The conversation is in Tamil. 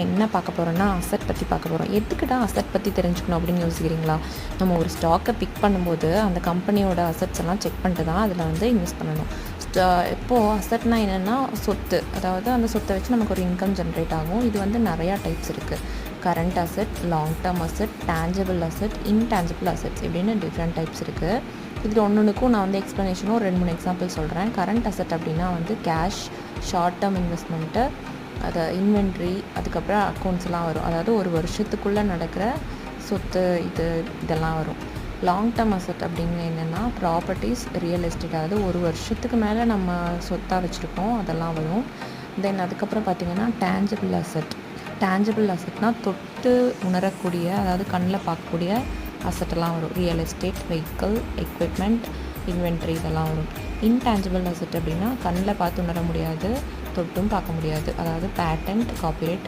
என்ன பார்க்க போகிறோன்னா அசெட் பற்றி பார்க்க போகிறோம். எதுக்குடா அசெட் பற்றி தெரிஞ்சுக்கணும் அப்படின்னு யோசிக்கிறீங்களா? நம்ம ஒரு ஸ்டாக்கை பிக் பண்ணும்போது அந்த கம்பெனியோட அசெட்ஸ் எல்லாம் செக் பண்ணிட்டு தான் அதில் வந்து இன்வெஸ்ட் பண்ணணும். இப்போது அசெட்னா என்னென்னா சொத்து, அதாவது அந்த சொத்தை வச்சு நமக்கு ஒரு இன்கம் ஜென்ரேட் ஆகும். இது வந்து நிறையா டைப்ஸ் இருக்குது. Current asset, long term asset, tangible asset, intangible assets இப்படின்னு டிஃப்ரெண்ட் டைப்ஸ் இருக்குது. இதில் ஒன்றுக்கும் நான் வந்து எக்ஸ்ப்ளனேஷனும் 2-3 எக்ஸாம்பிள் சொல்கிறேன். கரண்ட் அசெட் அப்படின்னா வந்து கேஷ், ஷார்ட் டேர்ம் இன்வெஸ்ட்மெண்ட்டு, அது இன்வென்ட்ரி, அதுக்கப்புறம் அக்கௌண்ட்ஸ்லாம் வரும். அதாவது ஒரு வருஷத்துக்குள்ளே நடக்கிற சொத்து இதெல்லாம் வரும். லாங் டேர்ம் அசெட் அப்படின்னு என்னென்னா ப்ராப்பர்ட்டிஸ், ரியல் எஸ்டேட், அதாவது ஒரு வருஷத்துக்கு மேலே நம்ம சொத்தாக வச்சுருக்கோம், அதெல்லாம் வரும். தென் அதுக்கப்புறம் பார்த்திங்கன்னா டேஞ்சபிள் அசெட்னால் தொட்டு உணரக்கூடிய, அதாவது கண்ணில் பார்க்கக்கூடிய அசெட்டெல்லாம் வரும். Real estate, vehicle, equipment, inventory இதெல்லாம் வரும். இன்டேஞ்சபிள் அசெட் அப்படின்னா கண்ணில் பார்த்து உணர முடியாது, தொட்டும் பார்க்க முடியாது. அதாவது பேட்டன்ட், காப்பிரைட்,